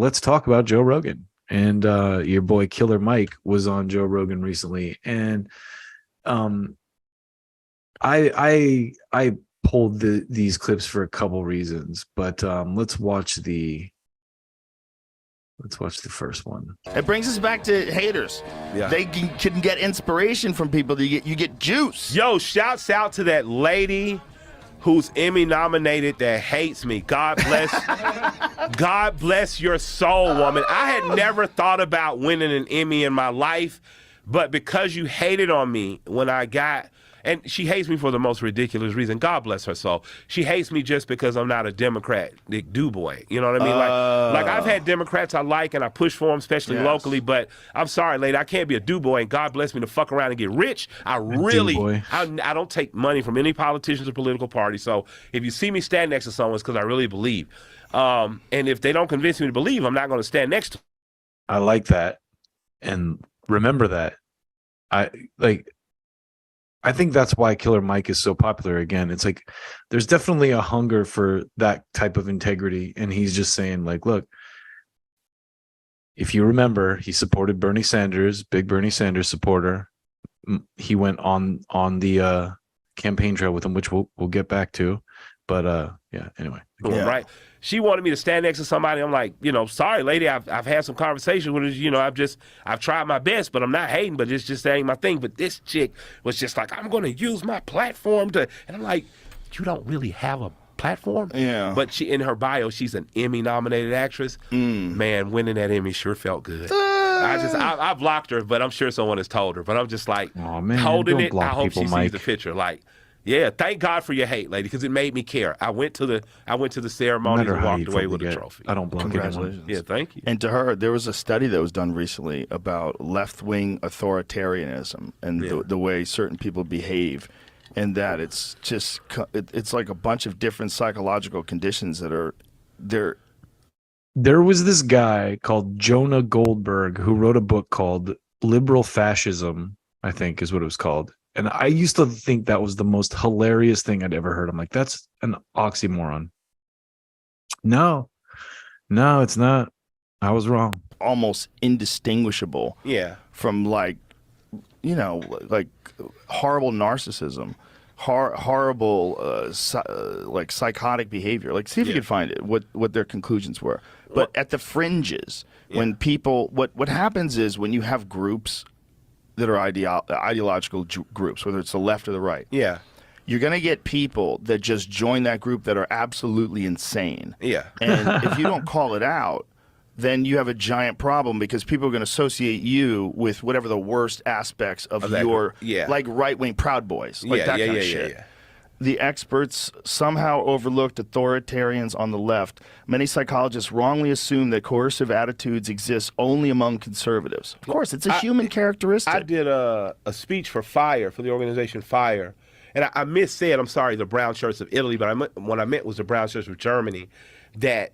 let's talk about Joe Rogan. And your boy Killer Mike was on Joe Rogan recently, and I pulled these clips for a couple reasons, but let's watch the first one. It brings us back to haters. Yeah. They can get inspiration from people. You get juice. Yo, shouts out to that lady who's Emmy nominated that hates me. God bless your soul, woman. I had never thought about winning an Emmy in my life, but because you hated on me when I got, and she hates me for the most ridiculous reason. God bless her soul. She hates me just because I'm not a Democrat, do boy. You know what I mean? Like I've had Democrats I like and I push for them, especially locally. But I'm sorry, lady, I can't be a do boy. And God bless me to fuck around and get rich. I don't take money from any politicians or political party. So if you see me stand next to someone, it's because I really believe. And if they don't convince me to believe, I'm not going to stand next to them. I like that, and remember that. I think that's why Killer Mike is so popular again. It's like there's definitely a hunger for that type of integrity. And he's just saying, like, look, if you remember, he supported Bernie Sanders, big Bernie Sanders supporter. He went on the campaign trail with him, which we'll get back to. But yeah, anyway. Yeah. Right. She wanted me to stand next to somebody. I'm like, sorry, lady, I've had some conversations with her. I've tried my best, but I'm not hating, but it's just ain't my thing. But this chick was just like, I'm going to use my platform and I'm like, you don't really have a platform? Yeah. But she, in her bio, she's an Emmy nominated actress. Man, winning that Emmy sure felt good. I blocked her, but I'm sure someone has told her. But I'm just like, oh, man, holding don't it. block I hope people, she Mike. sees the picture. Like, yeah, thank God for your hate, lady, because it made me care. I went to the ceremony and walked away with a trophy. I don't block Congratulations. anyone. Yeah, thank you. And to her, there was a study that was done recently about left-wing authoritarianism and the way certain people behave, and that it's like a bunch of different psychological conditions that are there. There was this guy called Jonah Goldberg who wrote a book called Liberal Fascism, I think is what it was called. And I used to think that was the most hilarious thing I'd ever heard. I'm like, that's an oxymoron. No, it's not. I was wrong. Almost indistinguishable from like horrible narcissism, horrible like psychotic behavior. Like, see if you can find it, what their conclusions were. But at the fringes, when people, what happens is when you have groups that are ideological groups, whether it's the left or the right. Yeah. You're going to get people that just join that group that are absolutely insane. Yeah. And if you don't call it out, then you have a giant problem because people are going to associate you with whatever the worst aspects of your, like right-wing Proud Boys, like that kind of shit. Yeah. The experts somehow overlooked authoritarians on the left. Many psychologists wrongly assume that coercive attitudes exist only among conservatives. Of course, it's a human characteristic. I did a speech for FIRE, for the organization FIRE, and I missaid, I'm sorry, the brown shirts of Italy, but what I meant was the brown shirts of Germany, that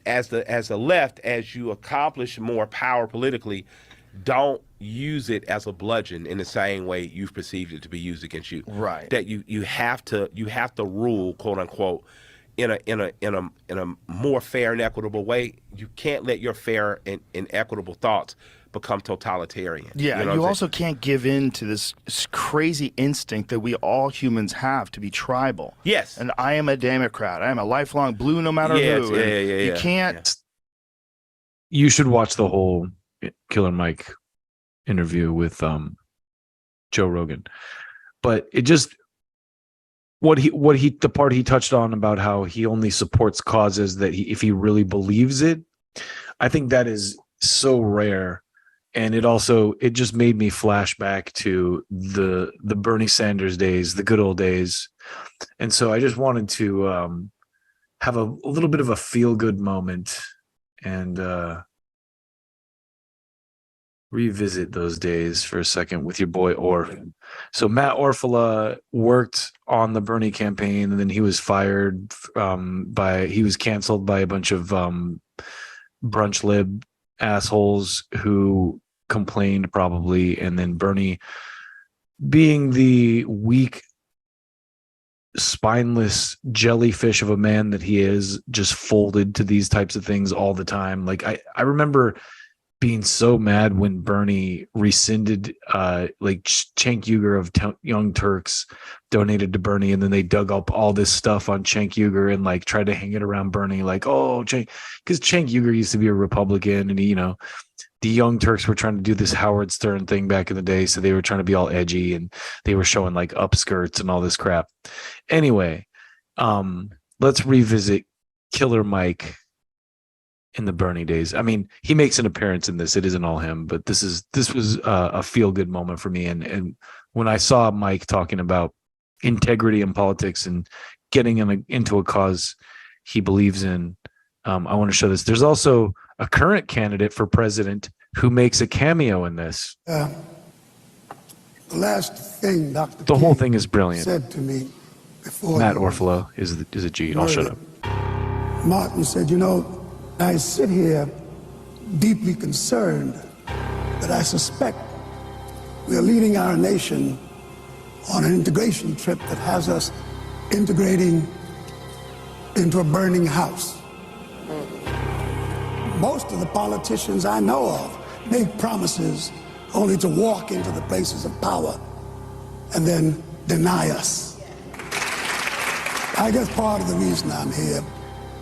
as the left, as you accomplish more power politically, don't use it as a bludgeon in the same way you've perceived it to be used against you. Right. That you have to rule, quote unquote, in a more fair and equitable way. You can't let your fair and equitable thoughts become totalitarian. Yeah, you also can't give in to this crazy instinct that we all humans have to be tribal. Yes. And I am a Democrat. I am a lifelong blue no matter who. You can't. You should watch the whole Killer Mike interview with Joe Rogan. But it just the part he touched on about how he only supports causes that if he really believes it, I think that is so rare. And it just made me flash back to the Bernie Sanders days, the good old days. And so I just wanted to have a little bit of a feel-good moment and revisit those days for a second with your boy Orf. So Matt Orfala worked on the Bernie campaign, and then he was fired he was canceled by a bunch of brunch lib assholes who complained probably, and then Bernie, being the weak spineless jellyfish of a man that he is, just folded to these types of things all the time. Like I remember being so mad when Bernie rescinded like Cenk Uygur of Young Turks donated to Bernie, and then they dug up all this stuff on Cenk Uygur and like tried to hang it around Bernie, like, oh, because Cenk Uygur used to be a Republican, and he, the Young Turks were trying to do this Howard Stern thing back in the day, so they were trying to be all edgy, and they were showing like upskirts and all this crap. Anyway, let's revisit Killer Mike in the Bernie days. I mean, he makes an appearance in this. It isn't all him, but this was a feel good moment for me. And when I saw Mike talking about integrity in politics and getting into a cause he believes in, I want to show this. There's also a current candidate for president who makes a cameo in this. The last thing Dr. The whole thing is brilliant. Said to me before Matt Orfalo is a G. I'll shut up. Martin said, I sit here deeply concerned that I suspect we are leading our nation on an integration trip that has us integrating into a burning house. Most of the politicians I know of make promises only to walk into the places of power and then deny us. I guess part of the reason I'm here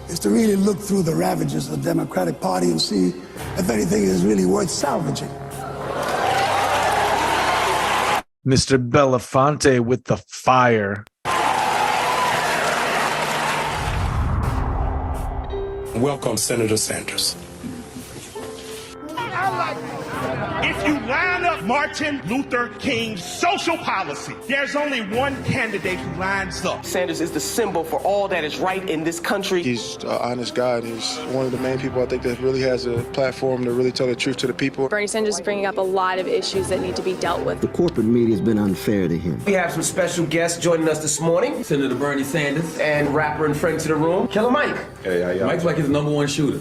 is to really look through the ravages of the Democratic Party and see if anything is really worth salvaging. Mr. Belafonte with the fire. Welcome, Senator Sanders. If you line up Martin Luther King's social policy, there's only one candidate who lines up. Sanders is the symbol for all that is right in this country. He's an honest guy, and he's one of the main people I think that really has a platform to really tell the truth to the people. Bernie Sanders is bringing up a lot of issues that need to be dealt with. The corporate media has been unfair to him. We have some special guests joining us this morning. Senator Bernie Sanders. And rapper and friend to the room, Killer Mike. Hey, Mike's like his #1 shooter.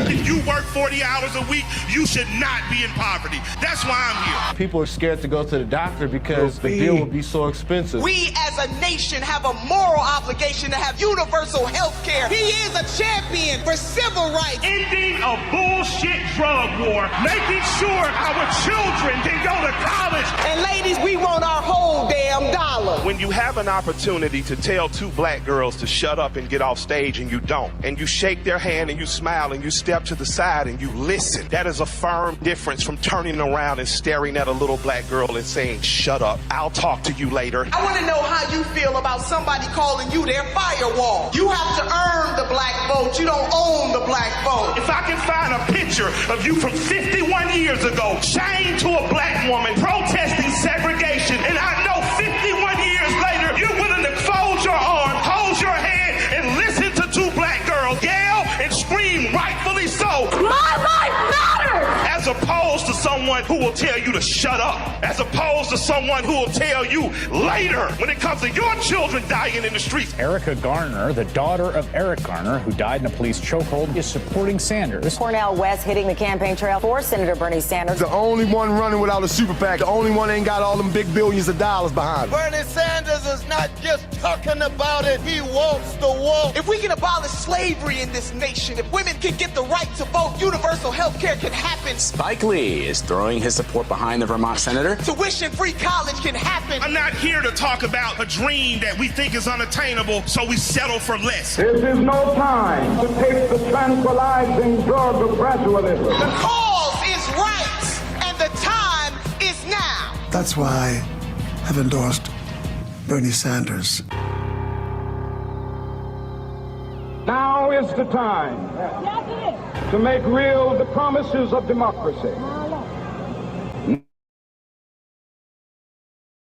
If you work 40 hours a week, you should not be in poverty. That's why I'm here. People are scared to go to the doctor because the bill would be so expensive. We as a nation have a moral obligation to have universal health care. He is a champion for civil rights. Ending a bullshit drug war. Making sure our children can go to college. And ladies, we want our whole damn dollar. When you have an opportunity to tell two black girls to shut up and get off stage and you don't, and you shake their hand and you smile and you step to the side and you listen, that is a firm difference from turning around and staring at a little black girl and saying, shut up, I'll talk to you later. I want to know how you feel about somebody calling you their firewall. You have to earn the black vote. You don't own the black vote. If I can find a picture of you from 51 years ago, chained to a black woman, protesting segregation, and I know 51 years later, you're willing to fold your arm, hold your hand, and listen to two black girls yell and scream, rightfully so. My life matters! As opposed to someone who will tell you to shut up. As opposed to someone who will tell you later when it comes to your children dying in the streets. Erica Garner, the daughter of Eric Garner, who died in a police chokehold, is supporting Sanders. Cornel West hitting the campaign trail for Senator Bernie Sanders. The only one running without a super PAC. The only one that ain't got all them big billions of dollars behind him. Bernie Sanders is not just talking about it. He wants to walk. If we can abolish slavery in this nation, if women can get the right to vote, universal health care can happen. Spike Lee is throwing his support behind the Vermont senator. Tuition-free college can happen. I'm not here to talk about a dream that we think is unattainable, so we settle for less. This is no time to take the tranquilizing drug of gradualism. The cause is right, and the time is now. That's why I've endorsed Bernie Sanders. Now is the time to make real the promises of democracy.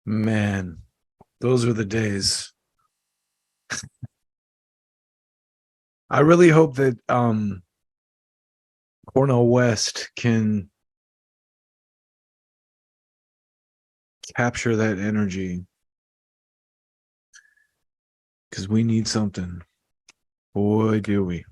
Man, those were the days. I really hope that Cornel West can capture that energy, because we need something. Boy, do we.